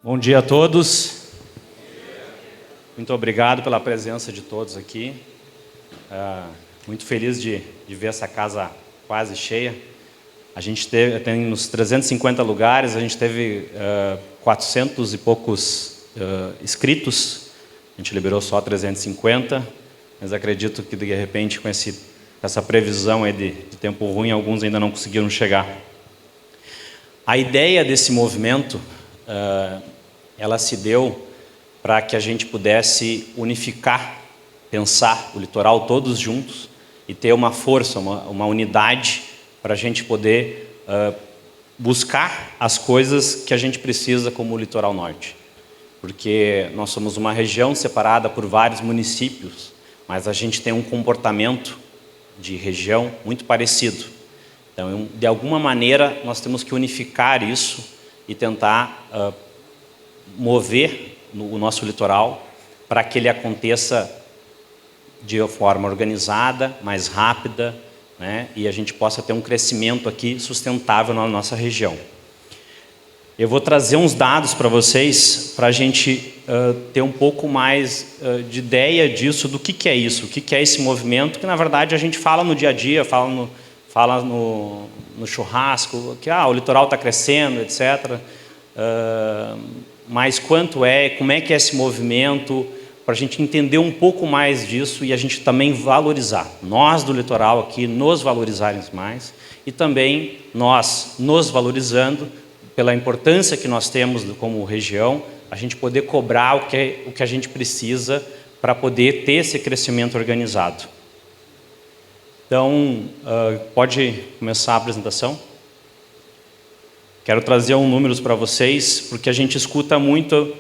Bom dia a todos. Muito obrigado pela presença de todos aqui. Muito feliz de ver essa casa quase cheia. A gente tem uns 350 lugares, a gente teve 400 e poucos inscritos. A gente liberou só 350, mas acredito que de repente com essa previsão aí de tempo ruim, alguns ainda não conseguiram chegar. A ideia desse movimento ela se deu para que a gente pudesse unificar, pensar o litoral todos juntos e ter uma força, uma unidade para a gente poder buscar as coisas que a gente precisa como o litoral norte. Porque nós somos uma região separada por vários municípios, mas a gente tem um comportamento de região muito parecido. Então, de alguma maneira, nós temos que unificar isso e tentar mover o nosso litoral para que ele aconteça de forma organizada, mais rápida, né? E a gente possa ter um crescimento aqui sustentável na nossa região. Eu vou trazer uns dados para vocês, para a gente ter um pouco mais de ideia disso, do que é isso, o que é esse movimento, que na verdade a gente fala no dia a dia, fala no churrasco, que o litoral está crescendo, etc. Mas quanto como é que é esse movimento, para a gente entender um pouco mais disso e a gente também valorizar. Nós do litoral aqui nos valorizarmos mais e também nós nos valorizando pela importância que nós temos como região, a gente poder cobrar o que a gente precisa para poder ter esse crescimento organizado. Então, pode começar a apresentação? Quero trazer números para vocês, porque a gente escuta muito,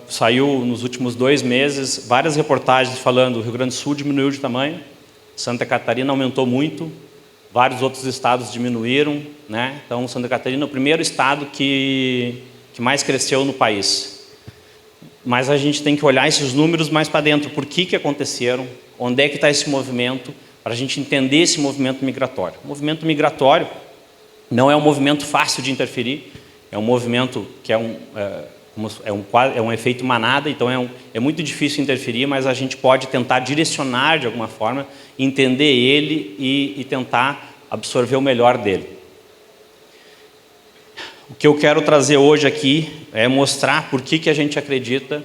saiu nos últimos 2 meses, várias reportagens falando que o Rio Grande do Sul diminuiu de tamanho, Santa Catarina aumentou muito, vários outros estados diminuíram, né? Então, Santa Catarina é o primeiro estado que mais cresceu no país. Mas a gente tem que olhar esses números mais para dentro, por que aconteceram, onde é que está esse movimento, para a gente entender esse movimento migratório. O movimento migratório não é um movimento fácil de interferir, é um movimento que é um efeito manada, então é muito difícil interferir, mas a gente pode tentar direcionar de alguma forma, entender ele e tentar absorver o melhor dele. O que eu quero trazer hoje aqui é mostrar por que a gente acredita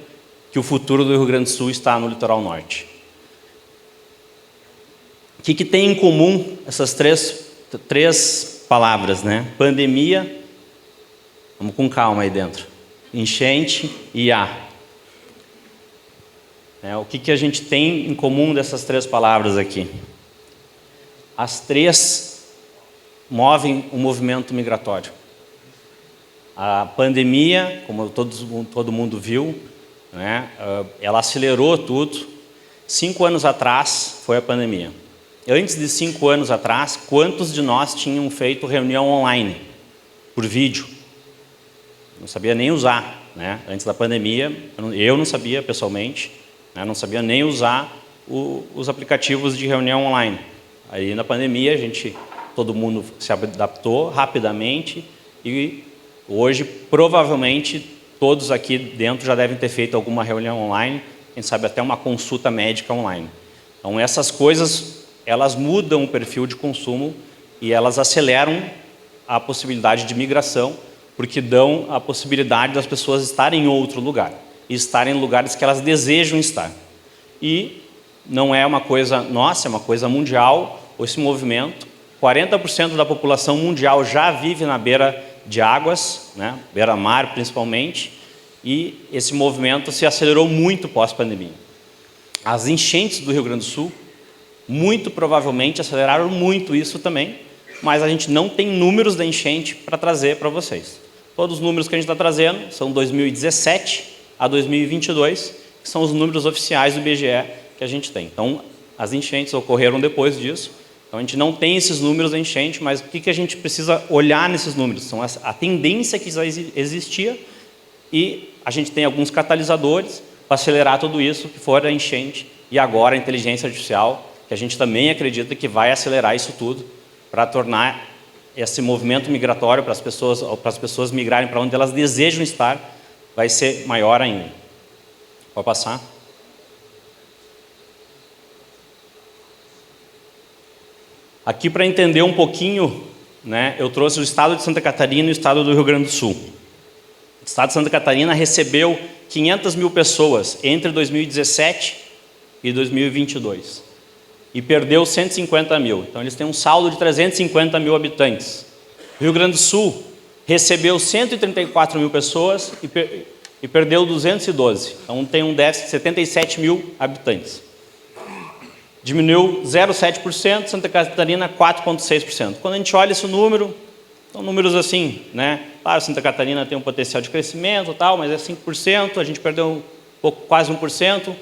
que o futuro do Rio Grande do Sul está no litoral norte. O que tem em comum essas três palavras, né? Pandemia, vamos com calma aí dentro, enchente e o que a gente tem em comum dessas 3 palavras aqui? As 3 movem o movimento migratório. A pandemia, como todo mundo viu, né? Ela acelerou tudo. 5 anos atrás foi a pandemia. Antes de 5 anos atrás, quantos de nós tinham feito reunião online, por vídeo? Não sabia nem usar, né? Antes da pandemia, eu não sabia pessoalmente, né? Não sabia nem usar os aplicativos de reunião online. Aí na pandemia, todo mundo se adaptou rapidamente e hoje, provavelmente, todos aqui dentro já devem ter feito alguma reunião online, quem sabe até uma consulta médica online. Então, essas coisas elas mudam o perfil de consumo e elas aceleram a possibilidade de migração, porque dão a possibilidade das pessoas estarem em outro lugar, e estarem em lugares que elas desejam estar. E não é uma coisa nossa, é uma coisa mundial, esse movimento. 40% da população mundial já vive na beira de águas, né? Beira-mar principalmente, e esse movimento se acelerou muito pós-pandemia. As enchentes do Rio Grande do Sul muito provavelmente aceleraram muito isso também, mas a gente não tem números da enchente para trazer para vocês. Todos os números que a gente está trazendo são 2017 a 2022, que são os números oficiais do IBGE que a gente tem. Então, as enchentes ocorreram depois disso, então a gente não tem esses números da enchente, mas o que a gente precisa olhar nesses números? São a tendência que já existia e a gente tem alguns catalisadores para acelerar tudo isso, que for a enchente e agora a inteligência artificial, que a gente também acredita que vai acelerar isso tudo para tornar esse movimento migratório para as pessoas migrarem para onde elas desejam estar vai ser maior ainda. Pode passar. Aqui, para entender um pouquinho, né, eu trouxe o estado de Santa Catarina e o estado do Rio Grande do Sul. O estado de Santa Catarina recebeu 500 mil pessoas entre 2017 e 2022 e perdeu 150 mil. Então, eles têm um saldo de 350 mil habitantes. O Rio Grande do Sul recebeu 134 mil pessoas e perdeu 212. Então, tem um déficit de 77 mil habitantes. Diminuiu 0,7%, Santa Catarina 4,6%. Quando a gente olha esse número, são números assim, né? Claro, Santa Catarina tem um potencial de crescimento, tal, mas é 5%, a gente perdeu um pouco, quase 1%.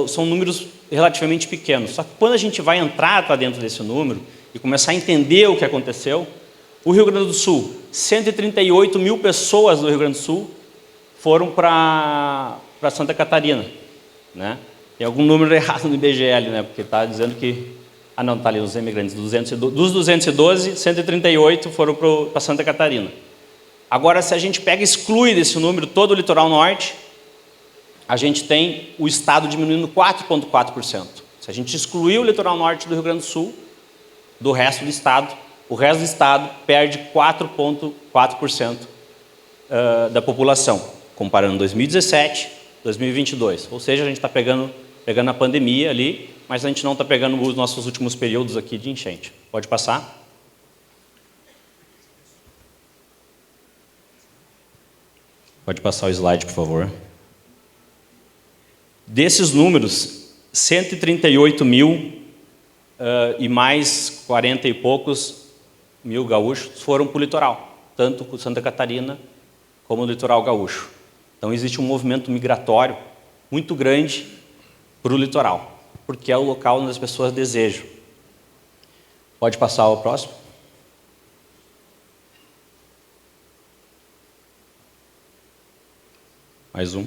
São números relativamente pequenos. Só que quando a gente vai entrar para dentro desse número e começar a entender o que aconteceu, o Rio Grande do Sul, 138 mil pessoas do Rio Grande do Sul foram para Santa Catarina, né? Tem algum número errado no IBGE, né? Porque está dizendo que... Ah, não, está ali os imigrantes. Dos 212, 138 foram para Santa Catarina. Agora, se a gente pega e exclui desse número todo o litoral norte, a gente tem o estado diminuindo 4,4%. Se a gente excluir o litoral norte do Rio Grande do Sul, do resto do estado, o resto do estado perde 4,4% da população, comparando 2017 e 2022. Ou seja, a gente está pegando a pandemia ali, mas a gente não está pegando os nossos últimos períodos aqui de enchente. Pode passar? Pode passar o slide, por favor. Desses números, 138 mil e mais 40 e poucos mil gaúchos foram para o litoral, tanto com Santa Catarina como o litoral gaúcho. Então, existe um movimento migratório muito grande para o litoral, porque é o local onde as pessoas desejam. Pode passar ao próximo? Mais um.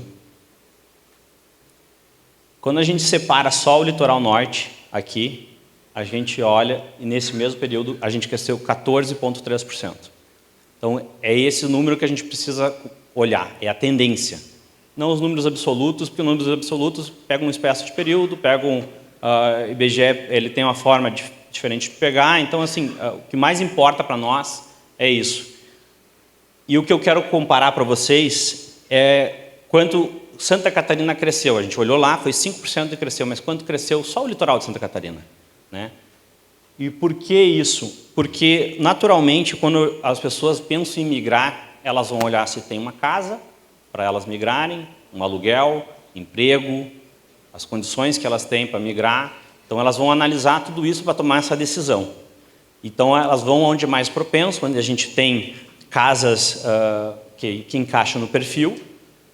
Quando a gente separa só o litoral norte, aqui, a gente olha e nesse mesmo período a gente cresceu 14,3%. Então, é esse número que a gente precisa olhar, é a tendência. Não os números absolutos, porque os números absolutos pegam uma espécie de período, pegam... o IBGE ele tem uma forma diferente de pegar, então, assim, o que mais importa para nós é isso. E o que eu quero comparar para vocês é quanto Santa Catarina cresceu. A gente olhou lá, foi 5% que cresceu, mas quanto cresceu só o litoral de Santa Catarina, né? E por que isso? Porque, naturalmente, quando as pessoas pensam em migrar, elas vão olhar se tem uma casa para elas migrarem, um aluguel, emprego, as condições que elas têm para migrar. Então, elas vão analisar tudo isso para tomar essa decisão. Então, elas vão onde é mais propenso, onde a gente tem casas que encaixam no perfil.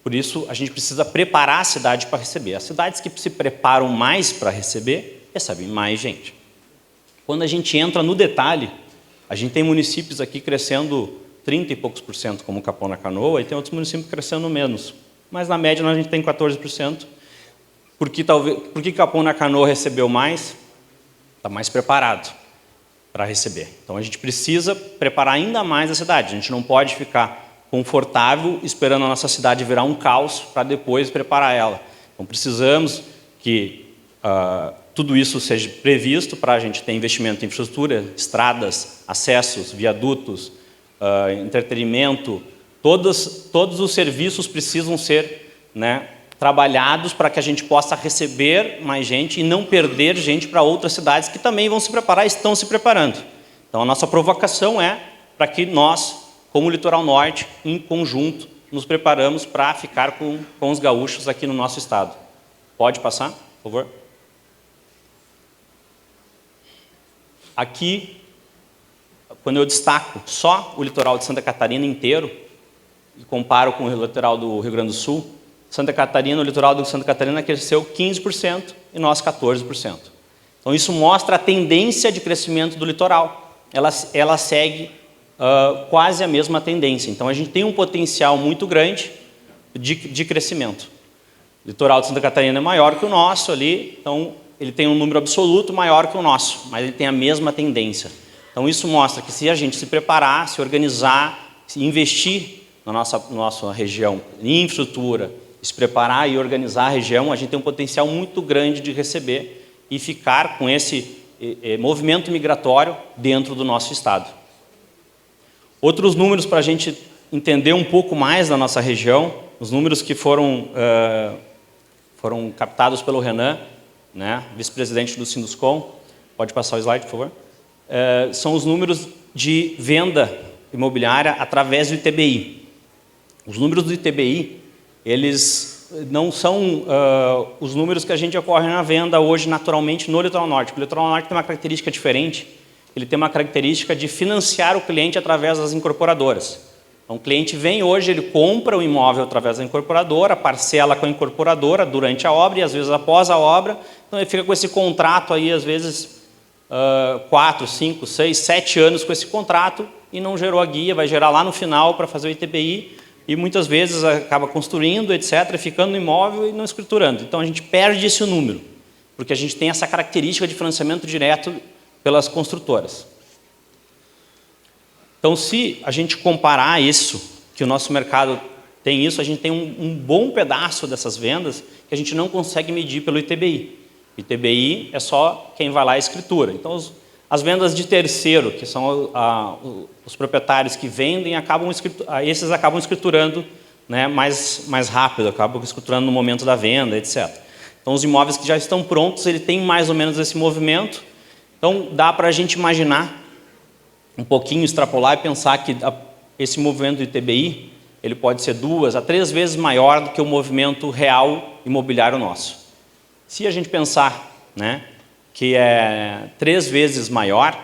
Por isso, a gente precisa preparar a cidade para receber. As cidades que se preparam mais para receber, recebem mais gente. Quando a gente entra no detalhe, a gente tem municípios aqui crescendo 30 e poucos por cento, como Capão na Canoa, e tem outros municípios crescendo menos. Mas, na média, a gente tem 14%. Por que Capão na Canoa recebeu mais? Está mais preparado para receber. Então, a gente precisa preparar ainda mais a cidade. A gente não pode ficar confortável esperando a nossa cidade virar um caos para depois preparar ela. Então, precisamos que tudo isso seja previsto para a gente ter investimento em infraestrutura, estradas, acessos, viadutos, entretenimento. Todos os serviços precisam ser, né, trabalhados para que a gente possa receber mais gente e não perder gente para outras cidades que também vão se preparar e estão se preparando. Então, a nossa provocação é para que nós, como Litoral Norte, em conjunto, nos preparamos para ficar com os gaúchos aqui no nosso estado. Pode passar, por favor? Aqui, quando eu destaco só o litoral de Santa Catarina inteiro e comparo com o litoral do Rio Grande do Sul, Santa Catarina, o litoral de Santa Catarina cresceu 15% e nós 14%. Então, isso mostra a tendência de crescimento do litoral. Ela segue quase a mesma tendência. Então, a gente tem um potencial muito grande de crescimento. O litoral de Santa Catarina é maior que o nosso ali, então ele tem um número absoluto maior que o nosso, mas ele tem a mesma tendência. Então, isso mostra que se a gente se preparar, se organizar, se investir na nossa região em infraestrutura, se preparar e organizar a região, a gente tem um potencial muito grande de receber e ficar com esse movimento migratório dentro do nosso estado. Outros números para a gente entender um pouco mais da nossa região, os números que foram captados pelo Renan, né, vice-presidente do Sinduscom. Pode passar o slide, por favor. São os números de venda imobiliária através do ITBI. Os números do ITBI, eles não são os números que a gente ocorre na venda hoje naturalmente no Litoral Norte. Porque o Litoral Norte tem uma característica diferente, ele tem uma característica de financiar o cliente através das incorporadoras. Então, o cliente vem hoje, ele compra o imóvel através da incorporadora, parcela com a incorporadora durante a obra e às vezes após a obra. Então, ele fica com esse contrato aí, às vezes, 4, 5, 6, 7 anos com esse contrato e não gerou a guia, vai gerar lá no final para fazer o ITBI e muitas vezes acaba construindo, etc., ficando no imóvel e não escriturando. Então, a gente perde esse número, porque a gente tem essa característica de financiamento direto pelas construtoras. Então, se a gente comparar isso, que o nosso mercado tem isso, a gente tem um bom pedaço dessas vendas que a gente não consegue medir pelo ITBI. O ITBI é só quem vai lá e escritura. Então, as vendas de terceiro, que são os proprietários que vendem, esses acabam escriturando, né, mais rápido, acabam escriturando no momento da venda, etc. Então, os imóveis que já estão prontos, ele tem mais ou menos esse movimento. Então, dá para a gente imaginar um pouquinho, extrapolar e pensar que esse movimento do ITBI, ele pode ser 2 a 3 vezes maior do que o movimento real imobiliário nosso. Se a gente pensar, né, que é 3 vezes maior,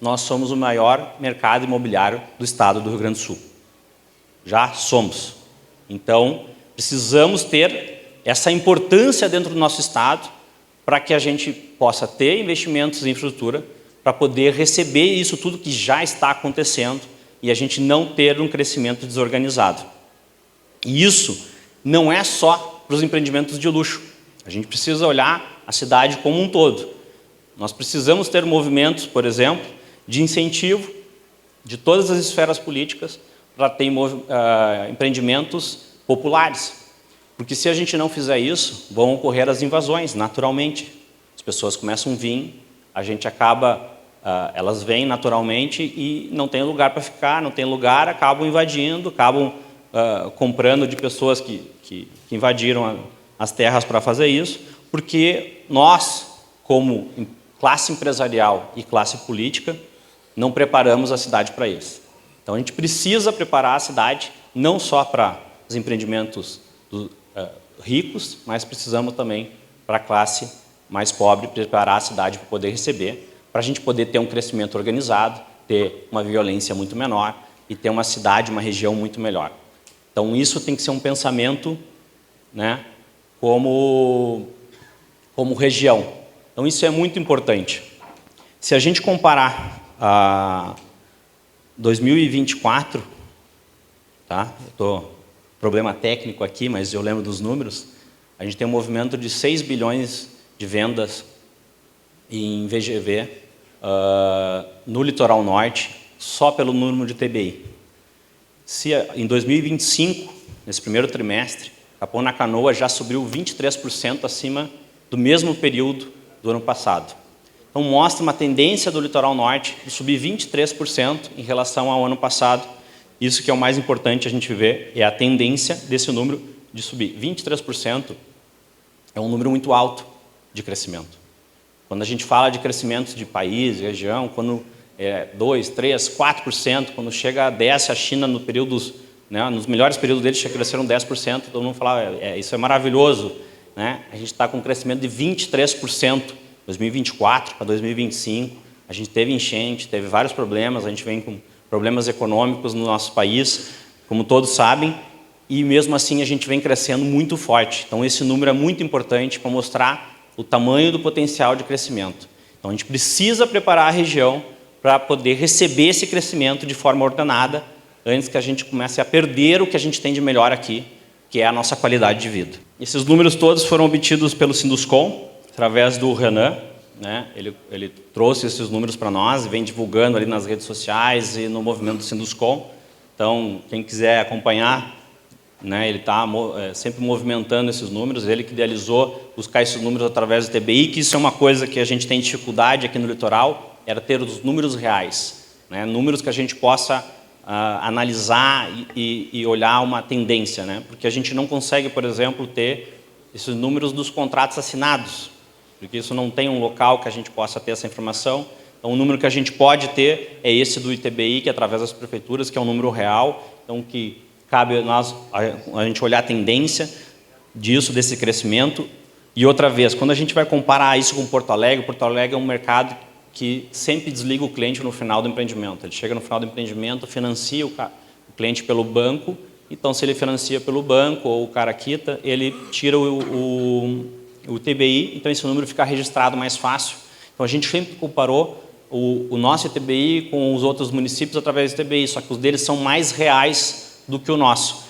nós somos o maior mercado imobiliário do estado do Rio Grande do Sul. Já somos. Então, precisamos ter essa importância dentro do nosso estado para que a gente possa ter investimentos em infraestrutura para poder receber isso tudo que já está acontecendo e a gente não ter um crescimento desorganizado. E isso não é só para os empreendimentos de luxo. A gente precisa olhar a cidade como um todo. Nós precisamos ter movimentos, por exemplo, de incentivo de todas as esferas políticas para ter empreendimentos populares. Porque se a gente não fizer isso, vão ocorrer as invasões, naturalmente. As pessoas começam a vir, a gente elas vêm naturalmente e não tem lugar para ficar, não tem lugar, acabam invadindo, acabam comprando de pessoas que invadiram as terras para fazer isso, porque nós, como classe empresarial e classe política, não preparamos a cidade para isso. Então, a gente precisa preparar a cidade não só para os empreendimentos ricos, mas precisamos também para a classe mais pobre, preparar a cidade para poder receber, para a gente poder ter um crescimento organizado, ter uma violência muito menor e ter uma cidade, uma região muito melhor. Então, isso tem que ser um pensamento, né, como região. Então, isso é muito importante. Se a gente comparar a 2024, tá? Problema técnico aqui, mas eu lembro dos números, a gente tem um movimento de 6 bilhões de vendas em VGV no Litoral Norte, só pelo número de TBI. Se em 2025, nesse primeiro trimestre, Capão na Canoa já subiu 23% acima do mesmo período do ano passado. Então, mostra uma tendência do Litoral Norte de subir 23% em relação ao ano passado. Isso que é o mais importante a gente ver, é a tendência desse número de subir. 23% é um número muito alto de crescimento. Quando a gente fala de crescimento de país, de região, quando é 2%, 3%, 4%, quando chega a 10%, a China, no períodos, né, nos melhores períodos deles, já cresceram 10%, todo mundo fala, isso é maravilhoso. Né? A gente está com um crescimento de 23%, 2024 para 2025, a gente teve enchente, teve vários problemas, a gente vem com problemas econômicos no nosso país, como todos sabem, e mesmo assim a gente vem crescendo muito forte. Então, esse número é muito importante para mostrar o tamanho do potencial de crescimento. Então, a gente precisa preparar a região para poder receber esse crescimento de forma ordenada, antes que a gente comece a perder o que a gente tem de melhor aqui, que é a nossa qualidade de vida. Esses números todos foram obtidos pelo Sinduscom, através do Renan, né? Ele trouxe esses números para nós, vem divulgando ali nas redes sociais e no movimento do Sinduscom. Então, quem quiser acompanhar, né, ele está sempre movimentando esses números, ele que idealizou buscar esses números através do TBI, que isso é uma coisa que a gente tem dificuldade aqui no litoral, era ter os números reais, né, números que a gente possa analisar e olhar uma tendência, né, porque a gente não consegue, por exemplo, ter esses números dos contratos assinados, porque isso não tem um local que a gente possa ter essa informação. Então, o número que a gente pode ter é esse do ITBI, que é através das prefeituras, que é um número real, então que cabe a gente olhar a tendência desse crescimento. E outra vez, quando a gente vai comparar isso com Porto Alegre é um mercado que sempre desliga o cliente no final do empreendimento. Ele chega no final do empreendimento, financia o cliente pelo banco, então se ele financia pelo banco ou o cara quita, ele tira o TBI, então esse número fica registrado mais fácil. Então a gente sempre comparou o nosso ITBI com os outros municípios através do ITBI, só que os deles são mais reais do que o nosso.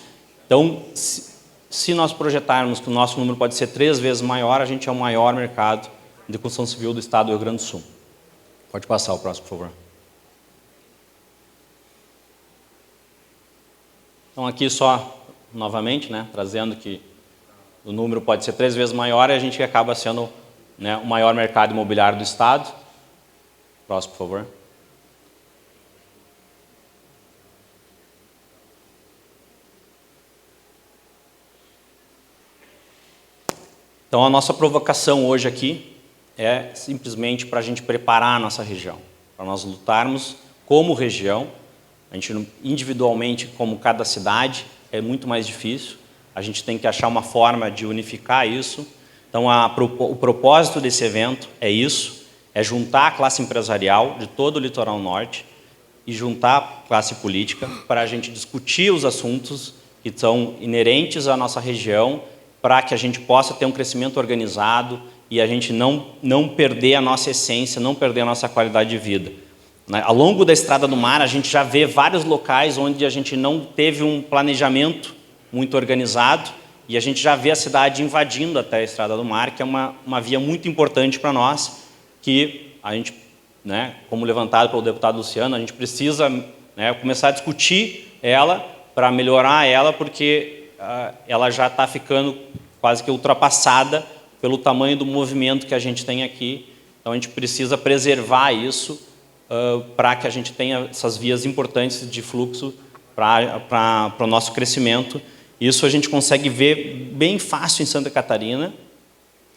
Então, se nós projetarmos que o nosso número pode ser 3 vezes maior, a gente é o maior mercado de construção civil do estado do Rio Grande do Sul. Pode passar o próximo, por favor. Então aqui só, novamente, né, trazendo que o número pode ser 3 vezes maior e a gente acaba sendo, né, o maior mercado imobiliário do estado. Próximo, por favor. Então, a nossa provocação hoje aqui é simplesmente para a gente preparar a nossa região, para nós lutarmos como região. A gente individualmente, como cada cidade, é muito mais difícil. A gente tem que achar uma forma de unificar isso. Então, o propósito desse evento é isso, é juntar a classe empresarial de todo o litoral norte e juntar a classe política para a gente discutir os assuntos que são inerentes à nossa região, para que a gente possa ter um crescimento organizado e a gente não perder a nossa essência, não perder a nossa qualidade de vida. Ao longo da Estrada do Mar, a gente já vê vários locais onde a gente não teve um planejamento muito organizado e a gente já vê a cidade invadindo até a Estrada do Mar, que é uma via muito importante para nós, que a gente, né, como levantado pelo deputado Luciano, a gente precisa, né, começar a discutir ela para melhorar ela, porque ela já está ficando quase que ultrapassada pelo tamanho do movimento que a gente tem aqui. Então, a gente precisa preservar isso para que a gente tenha essas vias importantes de fluxo para o nosso crescimento. Isso a gente consegue ver bem fácil em Santa Catarina,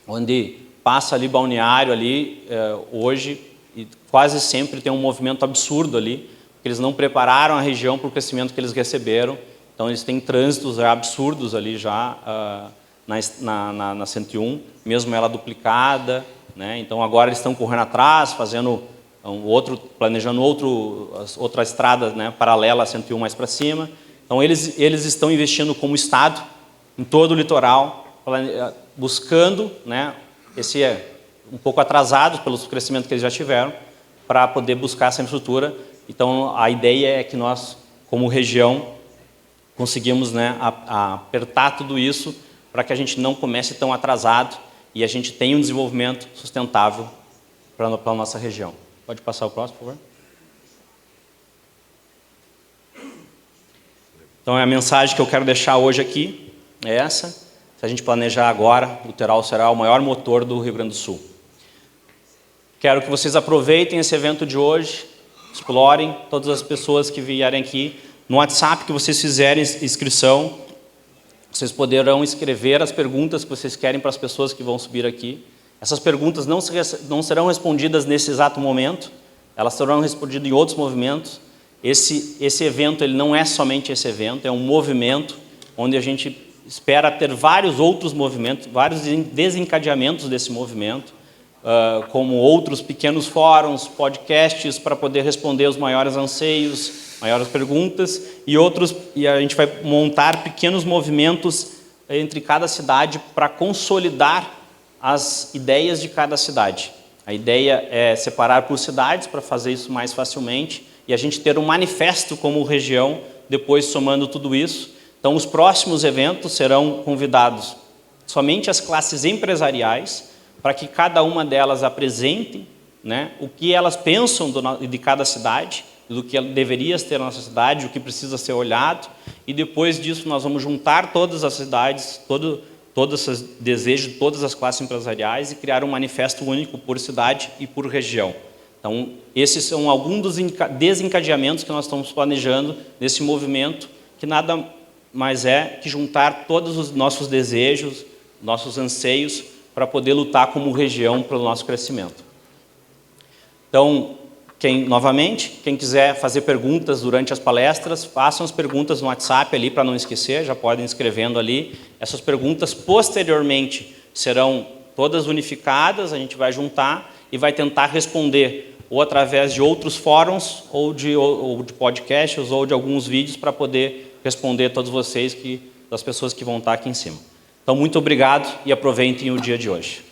onde passa ali balneário ali hoje e quase sempre tem um movimento absurdo ali, porque eles não prepararam a região para o crescimento que eles receberam. Então, eles têm trânsitos absurdos ali já na 101, mesmo ela duplicada, né? Então, agora eles estão correndo atrás, planejando outra estrada, né, paralela à 101 mais para cima. Então, eles estão investindo como Estado em todo o litoral, buscando, né, esse um pouco atrasado pelos crescimentos que eles já tiveram, para poder buscar essa infraestrutura. Então, a ideia é que nós, como região, conseguimos, né, apertar tudo isso para que a gente não comece tão atrasado e a gente tenha um desenvolvimento sustentável para a nossa região. Pode passar o próximo, por favor. Então, a mensagem que eu quero deixar hoje aqui é essa. Se a gente planejar agora, o litoral será o maior motor do Rio Grande do Sul. Quero que vocês aproveitem esse evento de hoje, explorem todas as pessoas que vierem aqui. No WhatsApp que vocês fizerem inscrição, vocês poderão escrever as perguntas que vocês querem para as pessoas que vão subir aqui. Essas perguntas não serão respondidas nesse exato momento, elas serão respondidas em outros movimentos. Esse evento ele não é somente esse evento, é um movimento onde a gente espera ter vários outros movimentos, vários desencadeamentos desse movimento, como outros pequenos fóruns, podcasts para poder responder os maiores anseios, maiores perguntas, e a gente vai montar pequenos movimentos entre cada cidade para consolidar as ideias de cada cidade. A ideia é separar por cidades para fazer isso mais facilmente e a gente ter um manifesto como região, depois somando tudo isso. Então, os próximos eventos serão convidados somente as classes empresariais, para que cada uma delas apresente, né, o que elas pensam de cada cidade, do que deveria ter na nossa cidade, o que precisa ser olhado, e depois disso nós vamos juntar todas as cidades, todos esses desejos de todas as classes empresariais e criar um manifesto único por cidade e por região. Então, esses são alguns dos desencadeamentos que nós estamos planejando nesse movimento, que nada mais é que juntar todos os nossos desejos, nossos anseios, para poder lutar como região pelo nosso crescimento. Então, novamente, quem quiser fazer perguntas durante as palestras, façam as perguntas no WhatsApp ali, para não esquecer, já podem ir escrevendo ali. Essas perguntas, posteriormente, serão todas unificadas, a gente vai juntar e vai tentar responder, ou através de outros fóruns, ou de podcasts, ou de alguns vídeos, para poder responder a todos vocês, das pessoas que vão estar aqui em cima. Então, muito obrigado e aproveitem o dia de hoje.